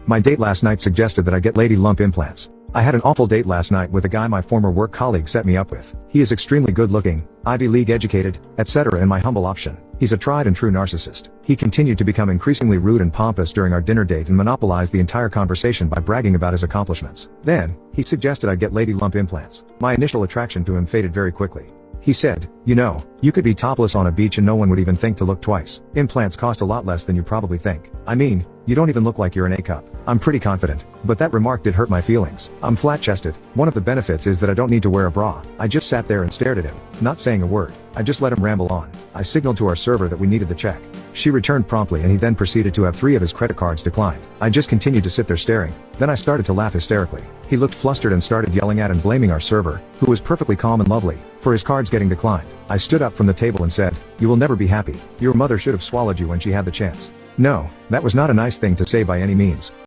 My date last night suggested that I get lady lump implants. I had an awful date last night with a guy my former work colleague set me up with. He is extremely good looking, Ivy League educated, etc. and my humble option. He's a tried and true narcissist. He continued to become increasingly rude and pompous during our dinner date and monopolized the entire conversation by bragging about his accomplishments. Then, he suggested I get lady lump implants. My initial attraction to him faded very quickly. He said, "You know, you could be topless on a beach and no one would even think to look twice. Implants cost a lot less than you probably think. I mean, you don't even look like you're an A-cup." I'm pretty confident, but that remark did hurt my feelings. I'm flat-chested. One of the benefits is that I don't need to wear a bra. I just sat there and stared at him, not saying a word. I just let him ramble on. I signaled to our server that we needed the check. She returned promptly and he then proceeded to have 3 of his credit cards declined. I just continued to sit there staring. Then I started to laugh hysterically. He looked flustered and started yelling at and blaming our server, who was perfectly calm and lovely, for his cards getting declined. I stood up from the table and said, "You will never be happy. Your mother should have swallowed you when she had the chance." No, that was not a nice thing to say by any means.